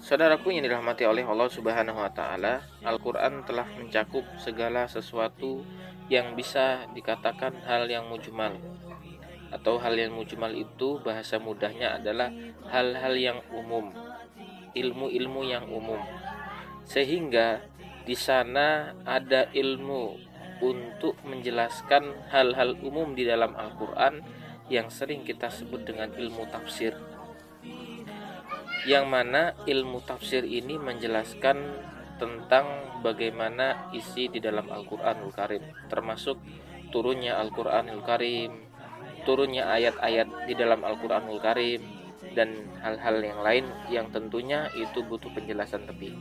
Saudaraku yang dirahmati oleh Allah Subhanahu wa taala, Al-Qur'an telah mencakup segala sesuatu yang bisa dikatakan hal yang mujmal. Atau hal yang mujmal itu bahasa mudahnya adalah hal-hal yang umum, ilmu-ilmu yang umum. Sehingga di sana ada ilmu untuk menjelaskan hal-hal umum di dalam Al-Qur'an yang sering kita sebut dengan ilmu tafsir. Yang mana ilmu tafsir ini menjelaskan tentang bagaimana isi di dalam Al-Qur'anul Karim, termasuk turunnya Al-Qur'anul Karim, turunnya ayat-ayat di dalam Al-Qur'anul Karim, dan hal-hal yang lain yang tentunya itu butuh penjelasan lebih.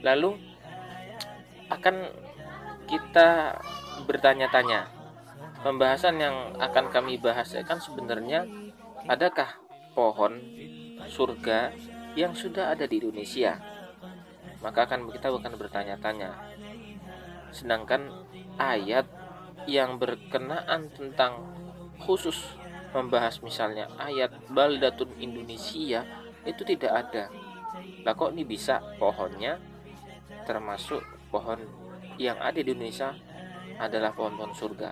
Lalu akan kita bertanya-tanya, pembahasan yang akan kami bahas kan sebenarnya, adakah pohon surga yang sudah ada di Indonesia? Maka kita akan bertanya-tanya. Sedangkan ayat yang berkenaan tentang khusus membahas misalnya ayat baldatun Indonesia itu tidak ada. Lah kok ini bisa pohonnya termasuk pohon yang ada di Indonesia adalah pohon-pohon surga?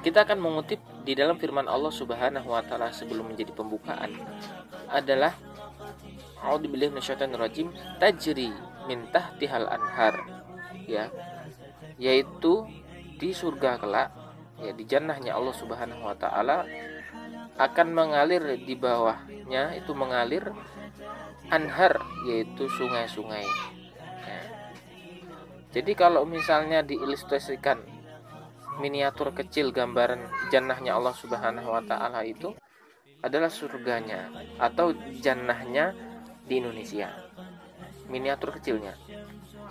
Kita akan mengutip di dalam firman Allah Subhanahu wa taala sebelum menjadi pembukaan adalah A'udzubillahi minasyaitonirrajim, tajri min tahtihal anhar, ya, yaitu di surga kelak, ya, di jannahnya Allah Subhanahu wa taala akan mengalir di bawahnya itu mengalir anhar, yaitu sungai-sungai. Ya. Jadi kalau misalnya diilustrasikan miniatur kecil gambaran jannahnya Allah Subhanahu wa taala itu adalah surganya atau jannahnya di Indonesia. Miniatur kecilnya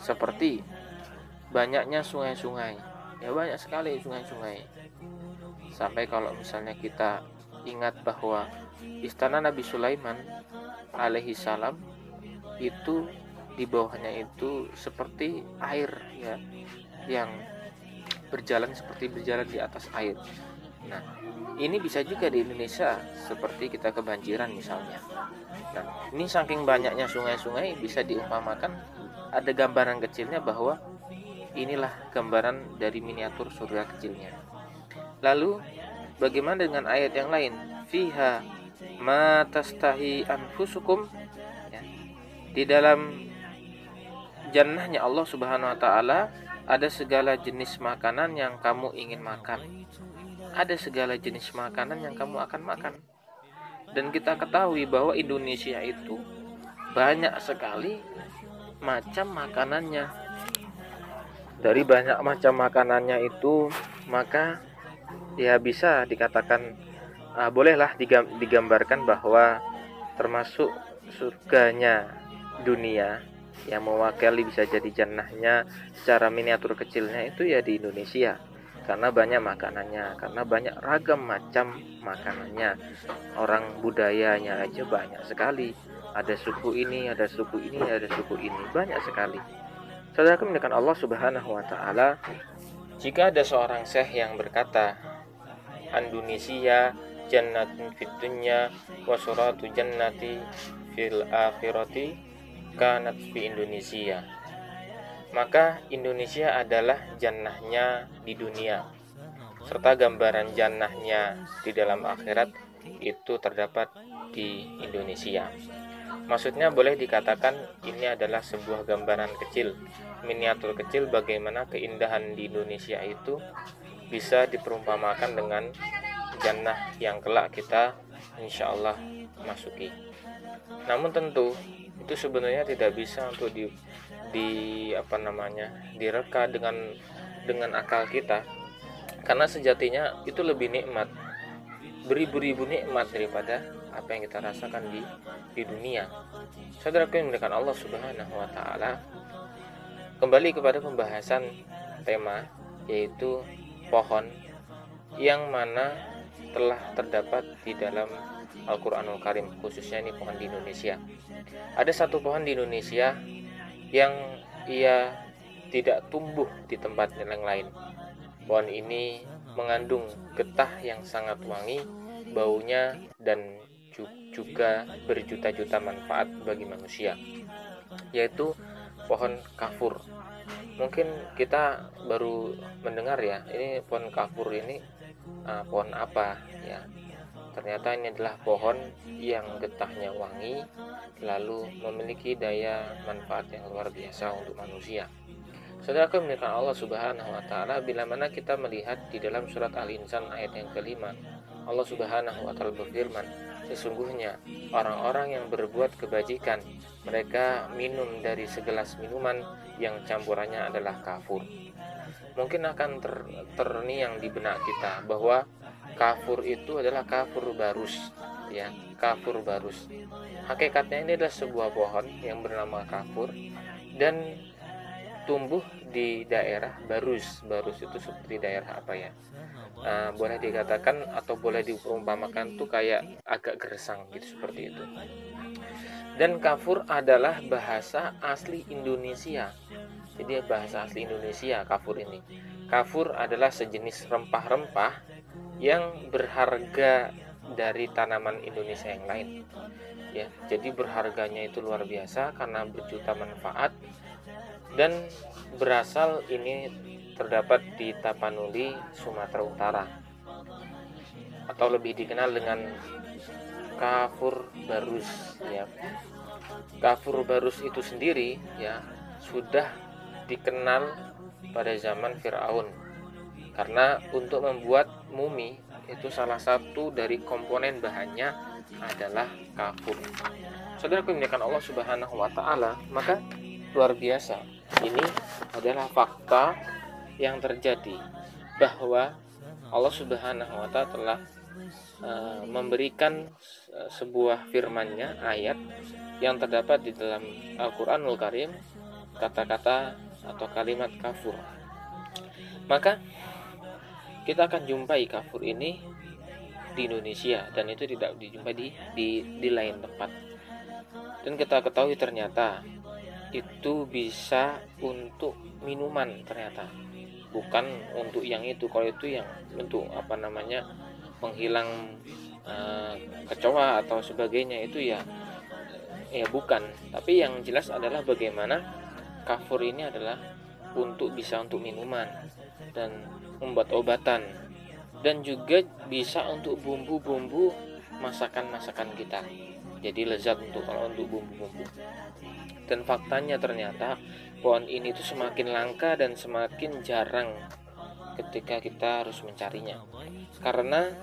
seperti banyaknya sungai-sungai. Ya, banyak sekali sungai-sungai. Sampai kalau misalnya kita ingat bahwa istana Nabi Sulaiman alaihi salam itu di bawahnya itu seperti air, ya, yang seperti berjalan di atas air. Nah, ini bisa juga di Indonesia seperti kita kebanjiran misalnya. Nah, ini saking banyaknya sungai-sungai bisa diumpamakan ada gambaran kecilnya bahwa inilah gambaran dari miniatur surga kecilnya. Lalu bagaimana dengan ayat yang lain? Fiha ma tastahi anfusukum, ya. Di dalam jannahnya Allah Subhanahu wa taala ada segala jenis makanan yang kamu ingin makan. Ada segala jenis makanan yang kamu akan makan. Dan kita ketahui bahwa Indonesia itu banyak sekali macam makanannya. Dari banyak macam makanannya itu, maka ya bisa dikatakan bolehlah digambarkan bahwa termasuk surganya dunia yang mewakili bisa jadi jannahnya secara miniatur kecilnya itu ya di Indonesia, karena banyak makanannya, karena banyak ragam macam makanannya. Orang budayanya aja banyak sekali, ada suku ini, ada suku ini, ada suku ini, banyak sekali. Saudara mendekat Allah Subhanahu wa taala, jika ada seorang syekh yang berkata, Indonesia jannatun fid dunya wa suratu jannati fil akhirati kanat fi Indonesia, maka Indonesia adalah jannahnya di dunia, serta gambaran jannahnya di dalam akhirat itu terdapat di Indonesia. Maksudnya boleh dikatakan ini adalah sebuah gambaran kecil, miniatur kecil bagaimana keindahan di Indonesia itu bisa diperumpamakan dengan jannah yang kelak kita insyaallah masuki. Namun tentu itu sebenarnya tidak bisa untuk direka dengan akal kita, karena sejatinya itu lebih nikmat, beribu-ribu nikmat daripada apa yang kita rasakan di dunia. Saudaraku yang dimuliakan Allah Subhanahu wa taala, kembali kepada pembahasan tema, yaitu pohon yang mana telah terdapat di dalam Al-Quranul Karim, khususnya ini pohon di Indonesia. Ada satu pohon di Indonesia yang ia tidak tumbuh di tempat yang lain. Pohon ini mengandung getah yang sangat wangi baunya dan juga berjuta-juta manfaat bagi manusia, yaitu pohon kafur. Mungkin kita baru mendengar ya, ini pohon kafur ini pohon apa ya. Ternyata ini adalah pohon yang getahnya wangi, lalu memiliki daya manfaat yang luar biasa untuk manusia. Saudara memuliakan Allah Subhanahu wa taala, bila mana kita melihat di dalam surat Al-Insan ayat yang kelima, Allah Subhanahu wa taala berfirman, sesungguhnya orang-orang yang berbuat kebajikan, mereka minum dari segelas minuman yang campurannya adalah kafur. Mungkin akan terniang di benak kita bahwa kafur itu adalah kafur barus, ya, kafur barus. Hakikatnya ini adalah sebuah pohon yang bernama kafur dan tumbuh di daerah barus. Barus itu seperti daerah apa ya? Boleh dikatakan atau boleh diumpamakan tuh kayak agak gersang gitu, seperti itu. Dan kafur adalah bahasa asli Indonesia. Jadi bahasa asli Indonesia kafur ini. Kafur adalah sejenis rempah-rempah yang berharga dari tanaman Indonesia yang lain. Ya, jadi berharganya itu luar biasa karena berjuta manfaat, dan berasal ini terdapat di Tapanuli, Sumatera Utara, atau lebih dikenal dengan kafur barus ya. Kafur barus itu sendiri ya sudah dikenal pada zaman Firaun, karena untuk membuat mumi itu salah satu dari komponen bahannya adalah kafur. Saudara memuliakan Allah Subhanahu wa taala, maka luar biasa, ini adalah fakta yang terjadi bahwa Allah Subhanahu wa taala telah memberikan sebuah firman-Nya, ayat yang terdapat di dalam Al-Qur'anul Karim, kata-kata atau kalimat kafur. Maka kita akan jumpai kafur ini di Indonesia, dan itu tidak dijumpai di lain tempat. Dan kita ketahui ternyata itu bisa untuk minuman, ternyata bukan untuk yang itu. Kalau itu yang untuk penghilang kecoa atau sebagainya, itu ya bukan. Tapi yang jelas adalah bagaimana kafur ini adalah bisa untuk minuman dan membuat obatan, dan juga bisa untuk bumbu-bumbu masakan-masakan kita. Jadi lezat untuk bumbu-bumbu. Dan faktanya ternyata pohon ini tuh semakin langka dan semakin jarang ketika kita harus mencarinya, karena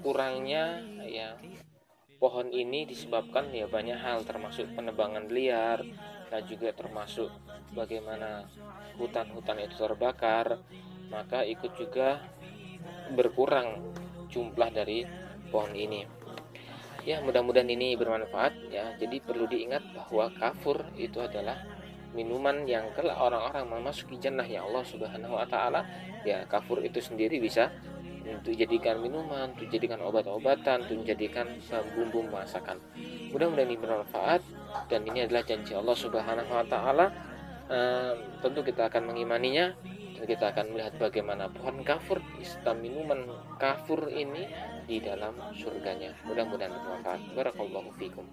kurangnya ya pohon ini disebabkan ya banyak hal, termasuk penebangan liar, dan juga termasuk bagaimana hutan-hutan itu terbakar, maka ikut juga berkurang jumlah dari pohon ini. Ya, mudah-mudahan ini bermanfaat ya. Jadi perlu diingat bahwa kafur itu adalah minuman yang kelak orang-orang memasuki jannahnya Allah Subhanahu wa taala. Ya, kafur itu sendiri bisa untuk jadikan minuman, untuk jadikan obat-obatan, untuk jadikan bumbu masakan. Mudah-mudahan ini bermanfaat, dan ini adalah janji Allah Subhanahu wa taala. Tentu kita akan mengimaninya, dan kita akan melihat bagaimana pohon kafur serta minuman kafur ini di dalam surganya. Mudah-mudahan bermanfaat. Barakallahu fikum.